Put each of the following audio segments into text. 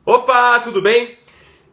Opa, tudo bem?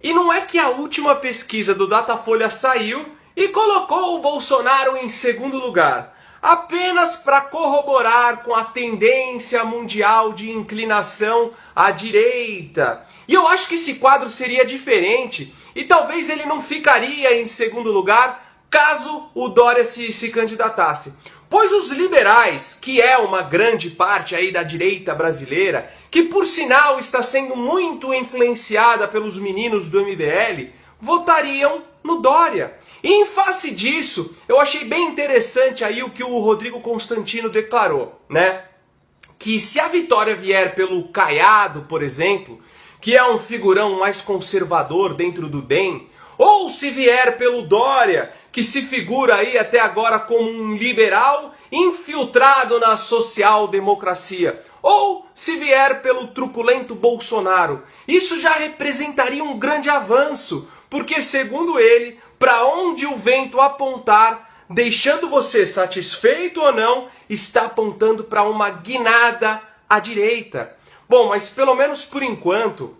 E não é que a última pesquisa do Datafolha saiu e colocou o Bolsonaro em segundo lugar, apenas para corroborar com a tendência mundial de inclinação à direita. E eu acho que esse quadro seria diferente e talvez ele não ficaria em segundo lugar caso o Dória se candidatasse. Pois os liberais, que é uma grande parte aí da direita brasileira, que por sinal está sendo muito influenciada pelos meninos do MBL, votariam no Dória. E em face disso, eu achei bem interessante aí o que o Rodrigo Constantino declarou, né? Que se a vitória vier pelo Caiado, por exemplo, que é um figurão mais conservador dentro do DEM, ou se vier pelo Dória, que se figura aí até agora como um liberal infiltrado na social-democracia, ou se vier pelo truculento Bolsonaro, isso já representaria um grande avanço, porque segundo ele, para onde o vento apontar, deixando você satisfeito ou não, está apontando para uma guinada à direita. Bom, mas pelo menos por enquanto,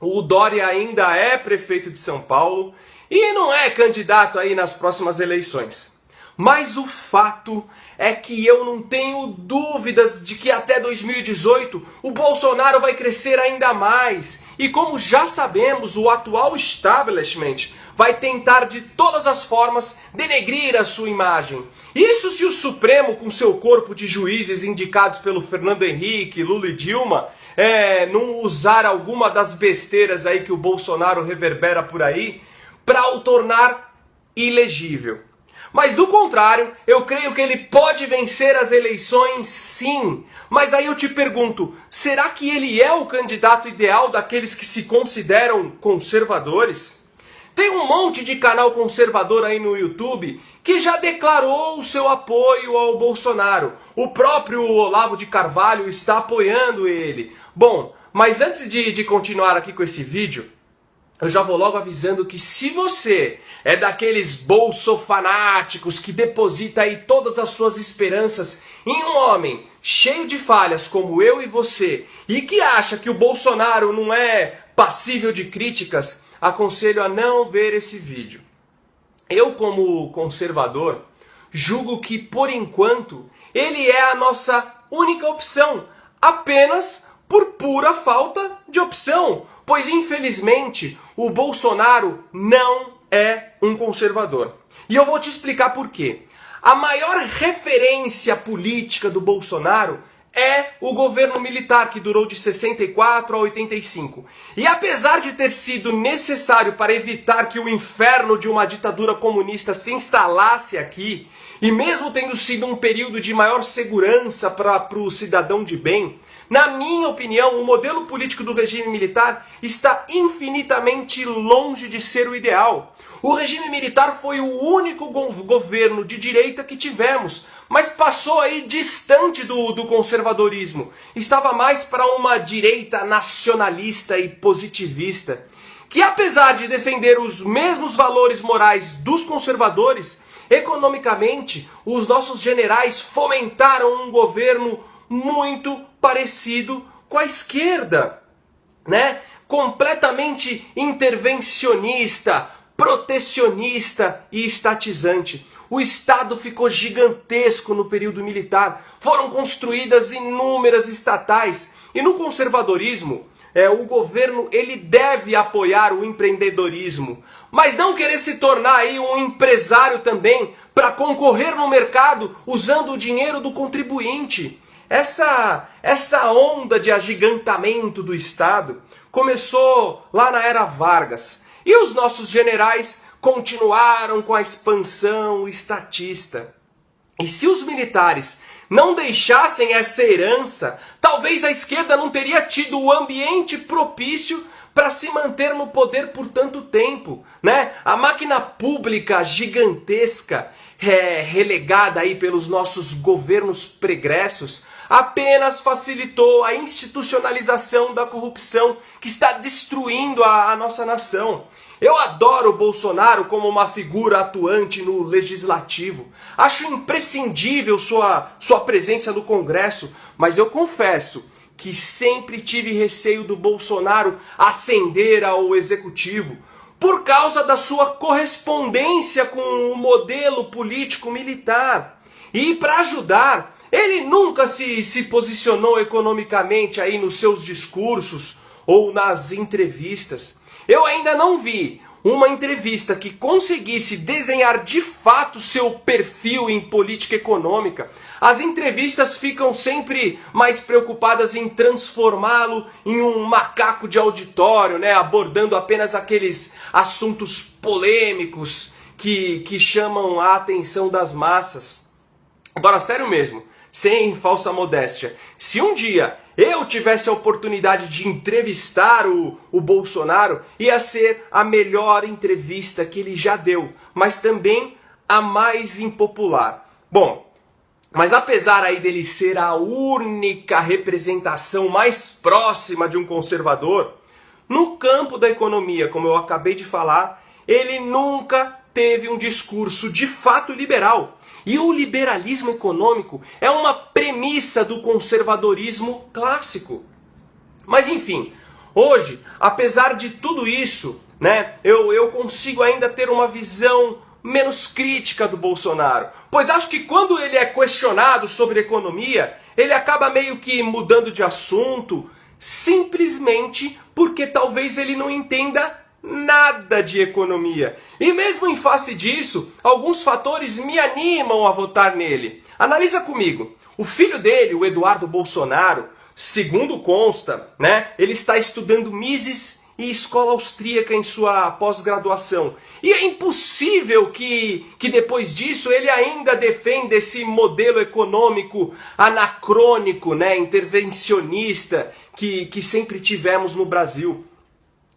o Dória ainda é prefeito de São Paulo e não é candidato aí nas próximas eleições. Mas o fato é que eu não tenho dúvidas de que até 2018 o Bolsonaro vai crescer ainda mais. E como já sabemos, o atual establishment vai tentar de todas as formas denegrir a sua imagem. Isso se o Supremo, com seu corpo de juízes indicados pelo Fernando Henrique, Lula e Dilma, não usar alguma das besteiras aí que o Bolsonaro reverbera por aí para o tornar ilegível. Mas do contrário, eu creio que ele pode vencer as eleições sim. Mas aí eu te pergunto, será que ele é o candidato ideal daqueles que se consideram conservadores? Tem um monte de canal conservador aí no YouTube que já declarou o seu apoio ao Bolsonaro. O próprio Olavo de Carvalho está apoiando ele. Bom, mas antes de continuar aqui com esse vídeo, eu já vou logo avisando que se você é daqueles bolsofanáticos que deposita aí todas as suas esperanças em um homem cheio de falhas como eu e você, e que acha que o Bolsonaro não é passível de críticas, aconselho a não ver esse vídeo. Eu, como conservador, julgo que, por enquanto, ele é a nossa única opção, apenas por pura falta de opção, pois, infelizmente, o Bolsonaro não é um conservador. E eu vou te explicar por quê. A maior referência política do Bolsonaro é o governo militar, que durou de 64 a 85. E apesar de ter sido necessário para evitar que o inferno de uma ditadura comunista se instalasse aqui, e mesmo tendo sido um período de maior segurança para o cidadão de bem, na minha opinião, o modelo político do regime militar está infinitamente longe de ser o ideal. O regime militar foi o único governo de direita que tivemos, mas passou aí distante do conservadorismo. Estava mais para uma direita nacionalista e positivista, que apesar de defender os mesmos valores morais dos conservadores, economicamente, os nossos generais fomentaram um governo muito parecido com a esquerda, né? Completamente intervencionista, protecionista e estatizante. O Estado ficou gigantesco no período militar. Foram construídas inúmeras estatais. E no conservadorismo, o governo ele deve apoiar o empreendedorismo, mas não querer se tornar aí um empresário também para concorrer no mercado usando o dinheiro do contribuinte. Essa onda de agigantamento do Estado começou lá na era Vargas. E os nossos generais continuaram com a expansão estatista. E se os militares não deixassem essa herança, talvez a esquerda não teria tido o ambiente propício para se manter no poder por tanto tempo, né? A máquina pública gigantesca, relegada aí pelos nossos governos pregressos, apenas facilitou a institucionalização da corrupção que está destruindo a nossa nação. Eu adoro o Bolsonaro como uma figura atuante no legislativo. Acho imprescindível sua presença no Congresso, mas eu confesso que sempre tive receio do Bolsonaro ascender ao executivo, por causa da sua correspondência com o modelo político militar. E para ajudar, ele nunca se posicionou economicamente aí nos seus discursos ou nas entrevistas. Eu ainda não vi uma entrevista que conseguisse desenhar de fato seu perfil em política econômica. As entrevistas ficam sempre mais preocupadas em transformá-lo em um macaco de auditório, né? Abordando apenas aqueles assuntos polêmicos que chamam a atenção das massas. Agora, sério mesmo, sem falsa modéstia, se um dia eu tivesse a oportunidade de entrevistar o Bolsonaro, ia ser a melhor entrevista que ele já deu, mas também a mais impopular. Bom, mas apesar aí dele ser a única representação mais próxima de um conservador, no campo da economia, como eu acabei de falar, ele nunca teve um discurso de fato liberal. E o liberalismo econômico é uma premissa do conservadorismo clássico. Mas enfim, hoje, apesar de tudo isso, né, eu consigo ainda ter uma visão menos crítica do Bolsonaro. Pois acho que quando ele é questionado sobre economia, ele acaba meio que mudando de assunto, simplesmente porque talvez ele não entenda nada de economia. E mesmo em face disso, alguns fatores me animam a votar nele. Analisa comigo. O filho dele, o Eduardo Bolsonaro, segundo consta, né, ele está estudando Mises e escola austríaca em sua pós-graduação. E é impossível que depois disso ele ainda defenda esse modelo econômico anacrônico, né, intervencionista que sempre tivemos no Brasil,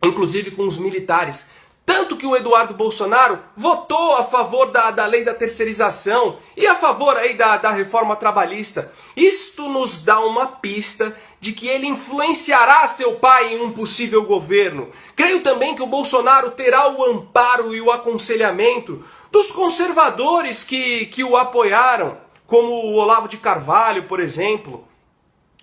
inclusive com os militares. Tanto que o Eduardo Bolsonaro votou a favor da lei da terceirização e a favor aí da reforma trabalhista. Isto nos dá uma pista de que ele influenciará seu pai em um possível governo. Creio também que o Bolsonaro terá o amparo e o aconselhamento dos conservadores que o apoiaram, como o Olavo de Carvalho, por exemplo.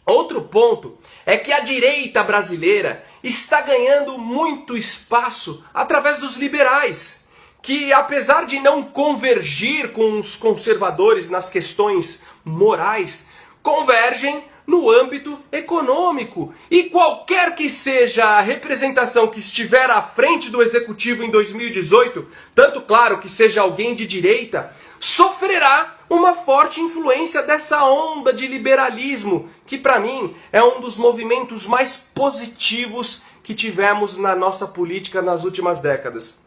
Outro ponto é que a direita brasileira está ganhando muito espaço através dos liberais, que apesar de não convergir com os conservadores nas questões morais, convergem no âmbito econômico. E qualquer que seja a representação que estiver à frente do executivo em 2018, tanto claro que seja alguém de direita, sofrerá uma forte influência dessa onda de liberalismo, que para mim é um dos movimentos mais positivos que tivemos na nossa política nas últimas décadas.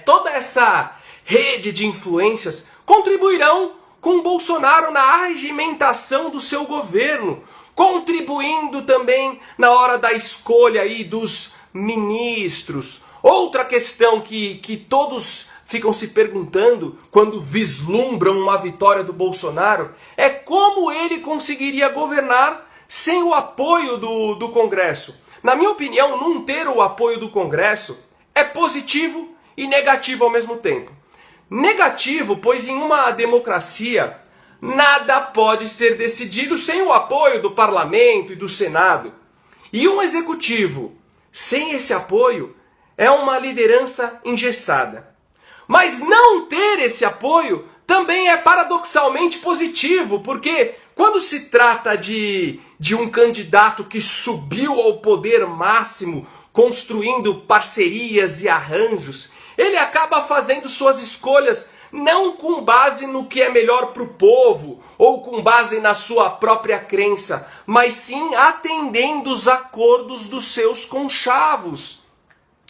Toda essa rede de influências contribuirão com Bolsonaro na arregimentação do seu governo, contribuindo também na hora da escolha aí dos ministros. Outra questão que todos ficam se perguntando quando vislumbram uma vitória do Bolsonaro é como ele conseguiria governar sem o apoio do Congresso. Na minha opinião, não ter o apoio do Congresso é positivo e negativo ao mesmo tempo. Negativo, pois em uma democracia nada pode ser decidido sem o apoio do Parlamento e do Senado. E um executivo sem esse apoio é uma liderança engessada. Mas não ter esse apoio também é paradoxalmente positivo, porque quando se trata de um candidato que subiu ao poder máximo, construindo parcerias e arranjos, ele acaba fazendo suas escolhas não com base no que é melhor para o povo ou com base na sua própria crença, mas sim atendendo os acordos dos seus conchavos,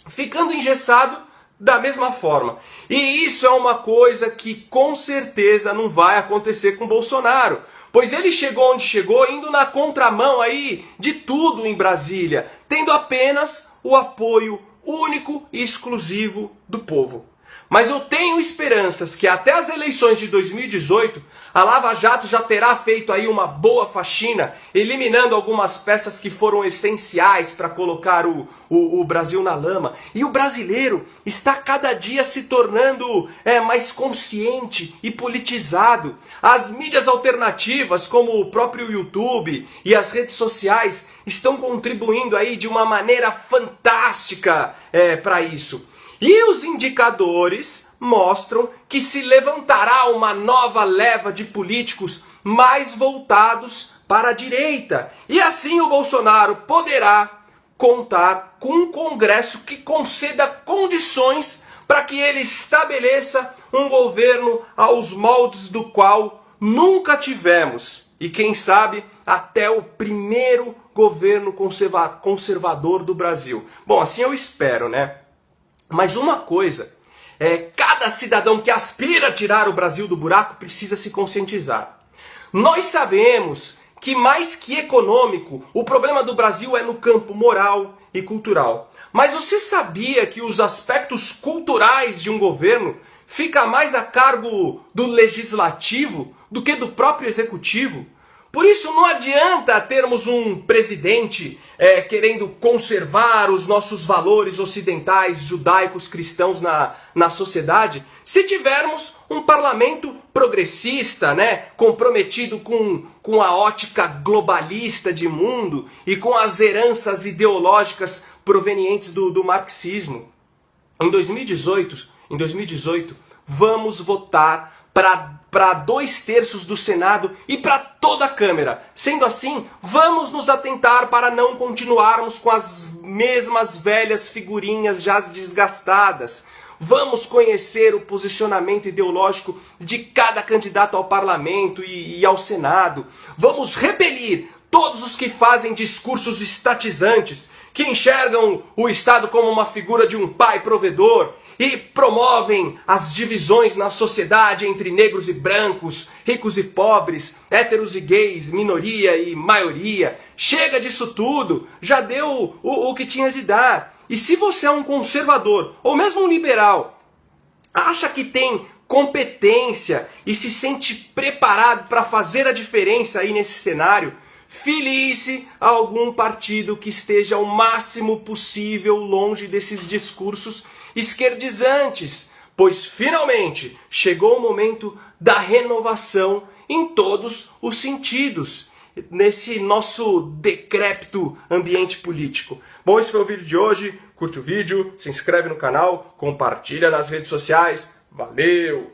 ficando engessado da mesma forma. E isso é uma coisa que com certeza não vai acontecer com Bolsonaro, pois ele chegou onde chegou indo na contramão aí de tudo em Brasília, tendo apenas o apoio único e exclusivo do povo. Mas eu tenho esperanças que até as eleições de 2018, a Lava Jato já terá feito aí uma boa faxina, eliminando algumas peças que foram essenciais para colocar o Brasil na lama. E o brasileiro está cada dia se tornando mais consciente e politizado. As mídias alternativas, como o próprio YouTube e as redes sociais, estão contribuindo aí de uma maneira fantástica para isso. E os indicadores mostram que se levantará uma nova leva de políticos mais voltados para a direita. E assim o Bolsonaro poderá contar com um Congresso que conceda condições para que ele estabeleça um governo aos moldes do qual nunca tivemos. E quem sabe até o primeiro governo conservador do Brasil. Bom, assim eu espero, né? Mas uma coisa, cada cidadão que aspira a tirar o Brasil do buraco precisa se conscientizar. Nós sabemos que mais que econômico, o problema do Brasil é no campo moral e cultural. Mas você sabia que os aspectos culturais de um governo fica mais a cargo do legislativo do que do próprio executivo? Por isso não adianta termos um presidente querendo conservar os nossos valores ocidentais, judaicos, cristãos na sociedade, se tivermos um parlamento progressista, né, comprometido com a ótica globalista de mundo e com as heranças ideológicas provenientes do marxismo. Em 2018, vamos votar para 2/3 do Senado e para toda a Câmara. Sendo assim, vamos nos atentar para não continuarmos com as mesmas velhas figurinhas já desgastadas. Vamos conhecer o posicionamento ideológico de cada candidato ao parlamento e ao Senado. Vamos repelir todos os que fazem discursos estatizantes, que enxergam o Estado como uma figura de um pai provedor e promovem as divisões na sociedade entre negros e brancos, ricos e pobres, héteros e gays, minoria e maioria. Chega disso tudo, já deu o que tinha de dar. E se você é um conservador ou mesmo um liberal, acha que tem competência e se sente preparado para fazer a diferença aí nesse cenário, filie-se a algum partido que esteja o máximo possível longe desses discursos esquerdizantes, pois finalmente chegou o momento da renovação em todos os sentidos, nesse nosso decrépito ambiente político. Bom, esse foi o vídeo de hoje. Curte o vídeo, se inscreve no canal, compartilha nas redes sociais. Valeu!